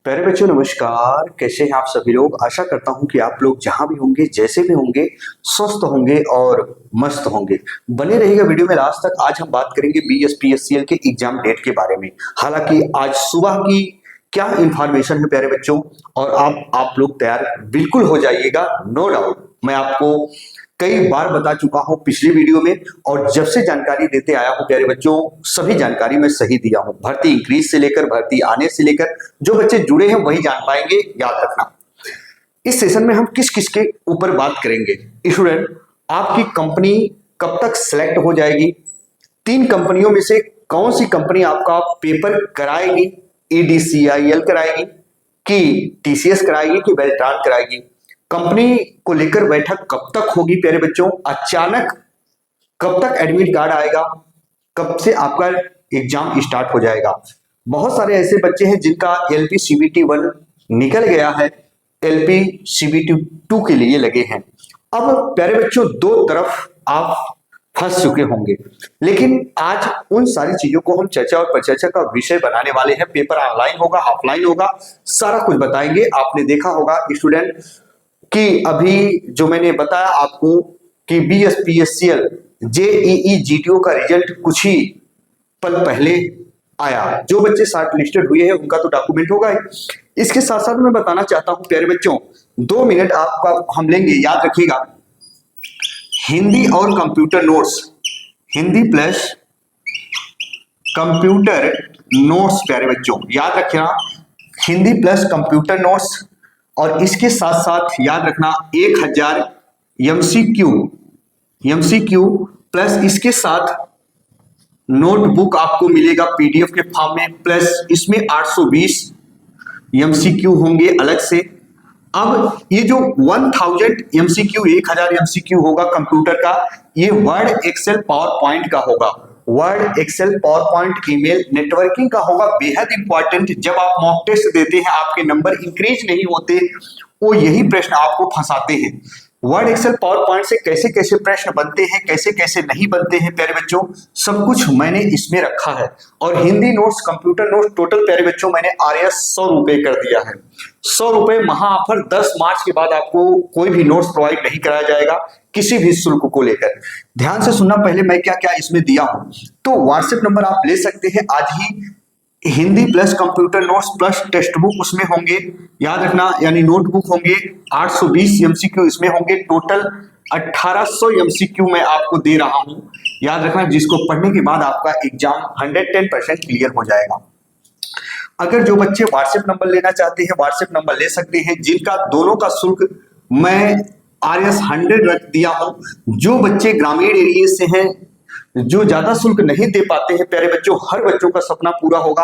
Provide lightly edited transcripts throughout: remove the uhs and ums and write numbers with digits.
प्यारे बच्चों नमस्कार। कैसे हैं आप सभी लोग। आशा करता हूं कि आप लोग जहां भी होंगे जैसे भी होंगे स्वस्थ होंगे और मस्त होंगे। बने रहिएगा वीडियो में लास्ट तक। आज हम बात करेंगे BSPSCL के एग्जाम डेट के बारे में। हालांकि आज सुबह की क्या इंफॉर्मेशन है प्यारे बच्चों, और आप लोग तैयार बिल्कुल हो जाइएगा, नो डाउट। मैं आपको कई बार बता चुका हूं पिछले वीडियो में, और जब से जानकारी देते आया हूं प्यारे बच्चों, सभी जानकारी मैं सही दिया हूं। भर्ती इंक्रीज से लेकर भर्ती आने से लेकर जो बच्चे जुड़े हैं वही जान पाएंगे, याद रखना। इस सेशन में हम किस किस के ऊपर बात करेंगे। स्टूडेंट, आपकी कंपनी कब तक सिलेक्ट हो जाएगी, 3 कंपनियों में से कौन सी कंपनी आपका पेपर कराएगी, EDCIL कराएगी कि TCS कराएगी कि बेल्ट्रॉन कराएगी। कंपनी को लेकर बैठक कब तक होगी प्यारे बच्चों, अचानक कब तक एडमिट कार्ड आएगा, कब से आपका एग्जाम स्टार्ट हो जाएगा। बहुत सारे ऐसे बच्चे हैं जिनका LP CBT 1 निकल गया है, LP CBT 2 के लिए लगे हैं। अब प्यारे बच्चों दो तरफ आप फंस चुके होंगे, लेकिन आज उन सारी चीजों को हम चर्चा और परिचर्चा का विषय बनाने वाले हैं। पेपर ऑनलाइन होगा, ऑफलाइन होगा, सारा कुछ बताएंगे। आपने देखा होगा स्टूडेंट कि अभी जो मैंने बताया आपको कि BSPSCL JEE GTO का रिजल्ट कुछ ही पल पहले आया। जो बच्चे शॉर्ट लिस्टेड हुए हैं उनका तो डॉक्यूमेंट होगा ही। इसके साथ साथ मैं बताना चाहता हूं प्यारे बच्चों, 2 मिनट आपका हम लेंगे, याद रखिएगा। हिंदी और computer notes, Hindi plus computer notes प्यारे बच्चों याद रखना, हिंदी प्लस कंप्यूटर नोट्स। और इसके साथ साथ याद रखना 1000 MCQ प्लस इसके साथ नोटबुक आपको मिलेगा PDF के फॉर्म में, प्लस इसमें 820 MCQ होंगे अलग से। अब ये जो 1000 MCQ 1000 MCQ होगा कंप्यूटर का, ये वर्ड एक्सेल पावर पॉइंट का होगा। Word Excel PowerPoint email networking का होगा। बेहद इंपॉर्टेंट। जब आप मॉक टेस्ट देते हैं आपके नंबर इंक्रीज नहीं होते, वो यही प्रश्न आपको फंसाते हैं। वर्ड एक्सेल पावर पॉइंट से कैसे कैसे प्रश्न बनते हैं, कैसे कैसे नहीं बनते हैं प्यारे बच्चों, सब कुछ मैंने इसमें रखा है। और Hindi notes computer notes total प्यारे बच्चों मैंने RS 100 रुपए कर दिया है। 100 रुपए महा ऑफर। 10 मार्च के बाद आपको कोई भी नोट्स प्रोवाइड नहीं कराया जाएगा किसी भी शुल्क को लेकर। ध्यान से सुनना पहले मैं क्या क्या इसमें दिया हूं। तो व्हाट्सएप नंबर आप ले सकते हैं आज ही। Hindi plus computer notes plus text book उसमें होंगे, याद रखना, यानी नोटबुक होंगे। 820 MCQ इसमें होंगे। टोटल 1800 MCQ मैं आपको दे रहा हूं, याद रखना, जिसको पढ़ने के बाद आपका एग्जाम 110% क्लियर हो जाएगा। अगर जो बच्चे व्हाट्सएप नंबर लेना चाहते हैं व्हाट्सएप नंबर ले सकते हैं, जिनका दोनों का शुल्क मैं RS 100 रख दिया हूं। जो बच्चे ग्रामीण एरिया से हैं, जो ज्यादा शुल्क नहीं दे पाते हैं प्यारे बच्चों, हर बच्चों का सपना पूरा होगा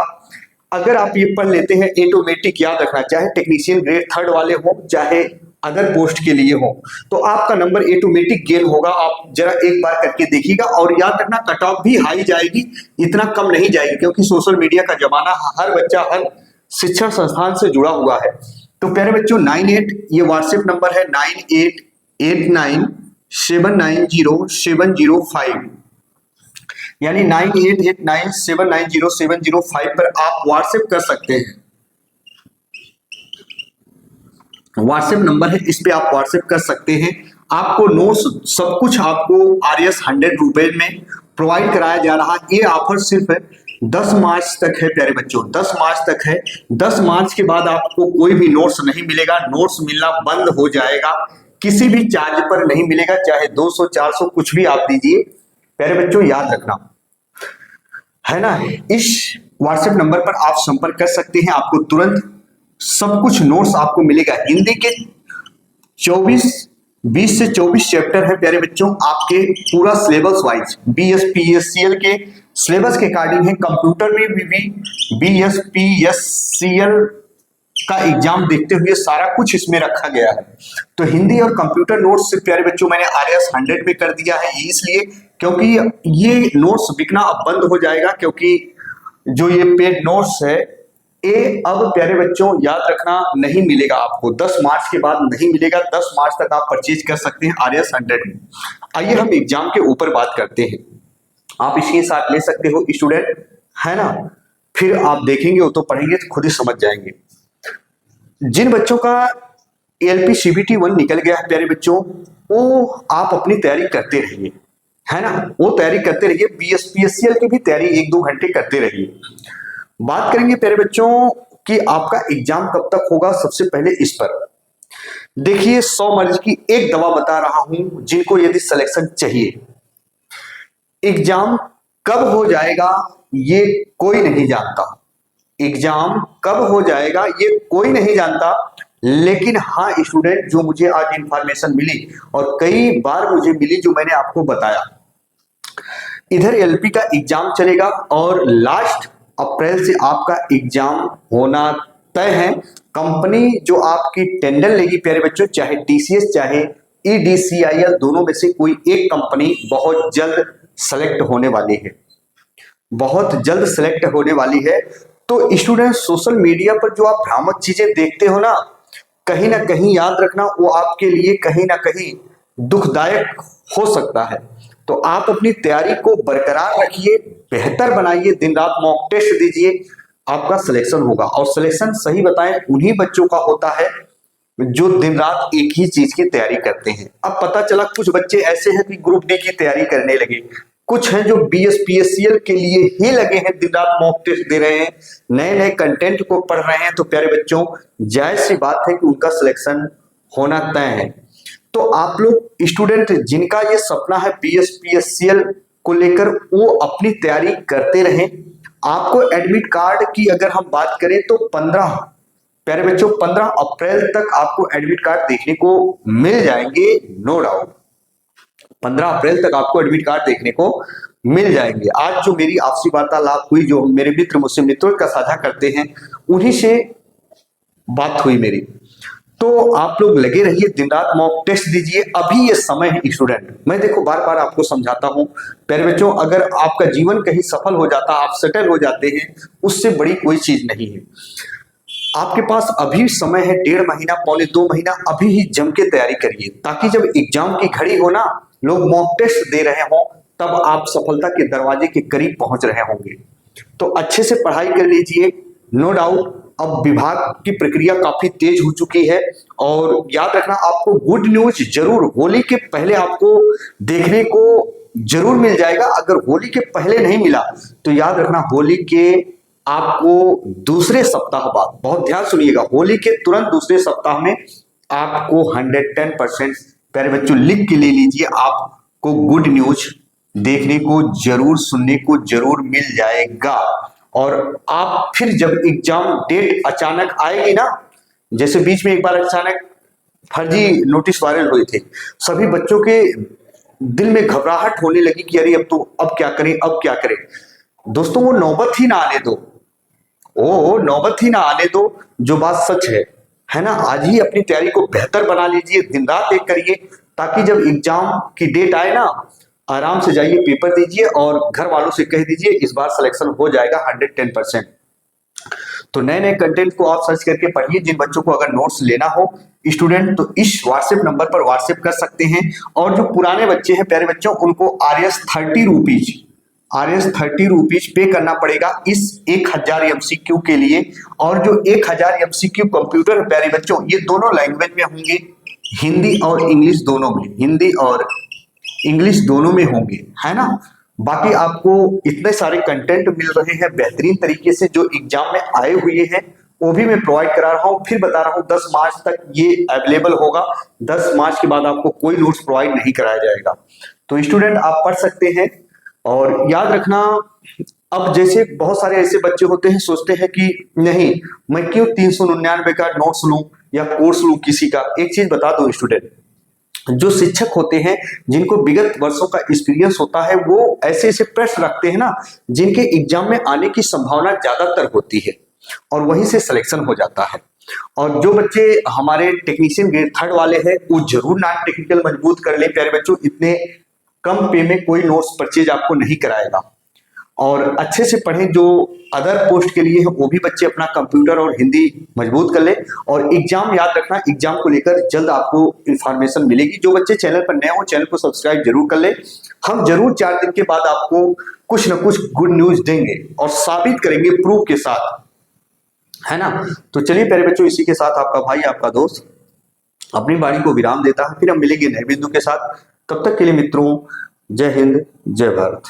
अगर आप ये पढ़ लेते हैं। ऑटोमेटिक याद रखना, चाहे टेक्नीशियन ग्रेड 3 वाले हो चाहे अदर पोस्ट के लिए हो, तो आपका नंबर ऑटोमेटिक गेन होगा। आप जरा एक बार करके देखिएगा। और याद रखना कट ऑफ भी हाई जाएगी, इतना कम नहीं जाएगी, क्योंकि सोशल मीडिया का जमाना, हर बच्चा हर शिक्षण संस्थान से जुड़ा हुआ है। तो प्यारे बच्चों 98 ये व्हाट्सएप नंबर है, 9889790705, यानी 9889790705 पर आप व्हाट्सएप कर सकते हैं। व्हाट्सएप नंबर है, इस पे आप व्हाट्सएप कर सकते हैं। आपको नोट्स सब कुछ आपको RS 100 रुपए में प्रोवाइड कराया जा रहा है। ये ऑफर सिर्फ 10 मार्च तक है प्यारे बच्चों, 10 मार्च तक है। 10 मार्च के बाद आपको कोई भी नोट्स नहीं मिलेगा। नोट्स मिलना बंद हो जाएगा, किसी भी चार्ज पर नहीं मिलेगा, चाहे 200 400 कुछ भी आप दीजिए प्यारे बच्चों, याद रखना है ना। इस व्हाट्सएप नंबर पर आप संपर्क कर सकते हैं, आपको तुरंत सब कुछ नोट्स आपको मिलेगा। हिंदी के 20 से 24 चैप्टर है प्यारे बच्चों, आपके पूरा सिलेबस वाइज BSPSCL के सिलेबस के अकॉर्डिंग है। कंप्यूटर में भी BSPSCL का एग्जाम देखते हुए सारा कुछ इसमें रखा गया है। तो हिंदी और कंप्यूटर नोट्स से प्यारे बच्चों मैंने RS 100 में कर दिया है, इसलिए क्योंकि ये नोट्स बिकना अब बंद हो जाएगा, क्योंकि जो ये पेड नोट्स है ये अब प्यारे बच्चों याद रखना नहीं मिलेगा आपको। 10 मार्च के बाद नहीं मिलेगा। 10 मार्च तक आप परचेज कर सकते हैं RS 100 में। आइए हम एग्जाम के ऊपर बात करते हैं। आप इसके साथ ले सकते हो स्टूडेंट, है ना। फिर आप देखेंगे वो तो पढ़ेंगे तो खुद ही समझ जाएंगे। जिन बच्चों का एलपी सीबीटी 1 निकल गया है प्यारे बच्चों, वो आप अपनी तैयारी करते रहिए, है ना, वो तैयारी करते रहिए। बीएसपीएससीएल की भी तैयारी 1-2 घंटे करते रहिए। बात करेंगे प्यारे बच्चों कि आपका एग्जाम कब तक होगा। सबसे पहले इस पर देखिए, 100 मरीज की एक दवा बता रहा हूं जिनको यदि सिलेक्शन चाहिए। एग्जाम कब हो जाएगा ये कोई नहीं जानता, एग्जाम कब हो जाएगा ये कोई नहीं जानता, लेकिन हाँ स्टूडेंट, जो मुझे आज इंफॉर्मेशन मिली और कई बार मुझे मिली जो मैंने आपको बताया, इधर एलपी का एग्जाम चलेगा और लास्ट अप्रैल से आपका एग्जाम होना तय है। कंपनी जो आपकी टेंडर लेगी प्यारे बच्चों, चाहे टीसीएस चाहे ईडीसीआईएल, दोनों में से कोई एक कंपनी बहुत जल्द सेलेक्ट होने वाली है, बहुत जल्द सेलेक्ट होने वाली है। तो स्टूडेंट, सोशल मीडिया पर जो आप भ्रामक चीजें देखते हो ना कहीं याद रखना वो आपके लिए कहीं ना कहीं दुखदायक हो सकता है। तो आप अपनी तैयारी को बरकरार रखिए, बेहतर बनाइए, दिन रात मॉक टेस्ट दीजिए, आपका सिलेक्शन होगा। और सिलेक्शन सही बताएं उन्हीं बच्चों का होता है जो दिन रात एक ही चीज की तैयारी करते हैं। अब पता चला कुछ बच्चे ऐसे हैं कि ग्रुप डी की तैयारी करने लगे, कुछ हैं जो बीएसपीएससीएल के लिए ही लगे हैं, दिन रात मॉक टेस्ट दे रहे हैं, नए नए कंटेंट को पढ़ रहे हैं। तो प्यारे बच्चों, जायज सी बात है कि उनका सिलेक्शन होना तय है। तो आप लोग स्टूडेंट जिनका ये सपना है बीएसपीएससीएल को लेकर, वो अपनी तैयारी करते रहें। आपको एडमिट कार्ड की अगर हम बात करें तो 15 प्यारे बच्चों 15 अप्रैल तक आपको एडमिट कार्ड देखने को मिल जाएंगे, नो डाउट 15 अप्रैल तक आपको एडमिट कार्ड देखने को मिल जाएंगे। आज जो मेरी आपसी वार्तालाप हुई, जो मेरे मित्र मुझसे मित्रों का साझा करते हैं, उन्हीं से बात हुई मेरी। तो आप लोग लगे रहिए, दिन रात मॉक टेस्ट दीजिए, अभी ये समय है स्टूडेंट। मैं देखो बार बार आपको समझाता हूं प्यारे बच्चों, अगर आपका जीवन कहीं सफल हो जाता, आप सेटल हो जाते हैं, उससे बड़ी कोई चीज नहीं है। आपके पास अभी समय है, 1.5 महीना, पौने 2 महीना, अभी ही जम के तैयारी करिए, ताकि जब एग्जाम की घड़ी हो ना, लोग मॉक टेस्ट दे रहे हो, तब आप सफलता के दरवाजे के करीब पहुंच रहे होंगे। तो अच्छे से पढ़ाई कर लीजिए, नो डाउट। अब विभाग की प्रक्रिया काफी तेज हो चुकी है, और याद रखना आपको गुड न्यूज जरूर होली के पहले आपको देखने को जरूर मिल जाएगा। अगर होली के पहले नहीं मिला तो याद रखना होली के आपको दूसरे सप्ताह बाद, बहुत ध्यान सुनिएगा, होली के तुरंत दूसरे सप्ताह में आपको 110% प्यारे बच्चों लिख के ले लीजिए, आपको गुड न्यूज देखने को जरूर, सुनने को जरूर मिल जाएगा। और आप फिर जब एग्जाम डेट अचानक आएगी ना, जैसे बीच में एक बार अचानक फर्जी नोटिस वायरल हुए थे, सभी बच्चों के दिल में घबराहट होने लगी कि अरे अब क्या करें, अब क्या करें। दोस्तों, वो नौबत ही ना आने दो, ओ नौबत ही ना आने दो, जो बात सच है ना। आज ही अपनी तैयारी को बेहतर बना लीजिए, दिन रात एक करिए, ताकि जब एग्जाम की डेट आए ना, आराम से जाइए, पेपर दीजिए और घर वालों से कह दीजिए इस बार सिलेक्शन हो जाएगा 110%। तो नए नए कंटेंट को आप सर्च करके पढ़िए। जिन बच्चों को अगर नोट्स लेना हो स्टूडेंट, तो इस व्हाट्सएप नंबर पर व्हाट्सएप कर सकते हैं। और जो पुराने बच्चे हैं प्यारे बच्चों, उनको RS 30 रुपीज पे करना पड़ेगा इस 1000 MCQ के लिए। और जो 1000 MCQ कंप्यूटर है प्यारे बच्चों, ये दोनों लैंग्वेज में होंगे, हिंदी और इंग्लिश दोनों में, हिंदी और इंग्लिश दोनों में होंगे, है ना। बाकी आपको इतने सारे कंटेंट मिल रहे हैं बेहतरीन तरीके से, जो एग्जाम में आए हुए हैं, वो भी मैं प्रोवाइड करा रहा हूं। फिर बता रहा हूं 10 मार्च तक ये अवेलेबल होगा, 10 मार्च के बाद आपको कोई नोट्स प्रोवाइड नहीं कराया जाएगा। तो स्टूडेंट आप पढ़ सकते हैं। और याद रखना, अब जैसे बहुत सारे ऐसे बच्चे होते हैं, सोचते हैं कि नहीं मैं क्यों 399 का नोट्स लूं या कोर्स लूं किसी का। एक चीज बता दो स्टूडेंट, जो शिक्षक होते हैं जिनको विगत वर्षों का एक्सपीरियंस होता है, वो ऐसे ऐसे प्रश्न रखते हैं ना जिनके एग्जाम में आने की संभावना ज्यादातर होती है, और वहीं से सिलेक्शन हो जाता है। और जो बच्चे हमारे टेक्नीशियन ग्रेड 3 वाले हैं, वो जरूर नॉन टेक्निकल मजबूत कर ले प्यारे बच्चों। इतने कम पे में कोई नोट्स परचेज आपको नहीं कराएगा, और अच्छे से पढ़ें। जो अदर पोस्ट के लिए है वो भी बच्चे अपना कंप्यूटर और हिंदी मजबूत कर ले। और एग्जाम याद रखना, एग्जाम को लेकर जल्द आपको इंफॉर्मेशन मिलेगी। जो बच्चे चैनल पर नए हो, चैनल को सब्सक्राइब जरूर कर ले। हम जरूर 4 दिन के बाद आपको कुछ न कुछ गुड न्यूज देंगे और साबित करेंगे प्रूफ के साथ है ना। तो चलिए प्यारे बच्चों, इसी के साथ आपका भाई आपका दोस्त अपनी वाणी को विराम देता है। फिर हम मिलेंगे नए बिंदु के साथ। तब तक के लिए मित्रों, जय हिंद, जय भारत।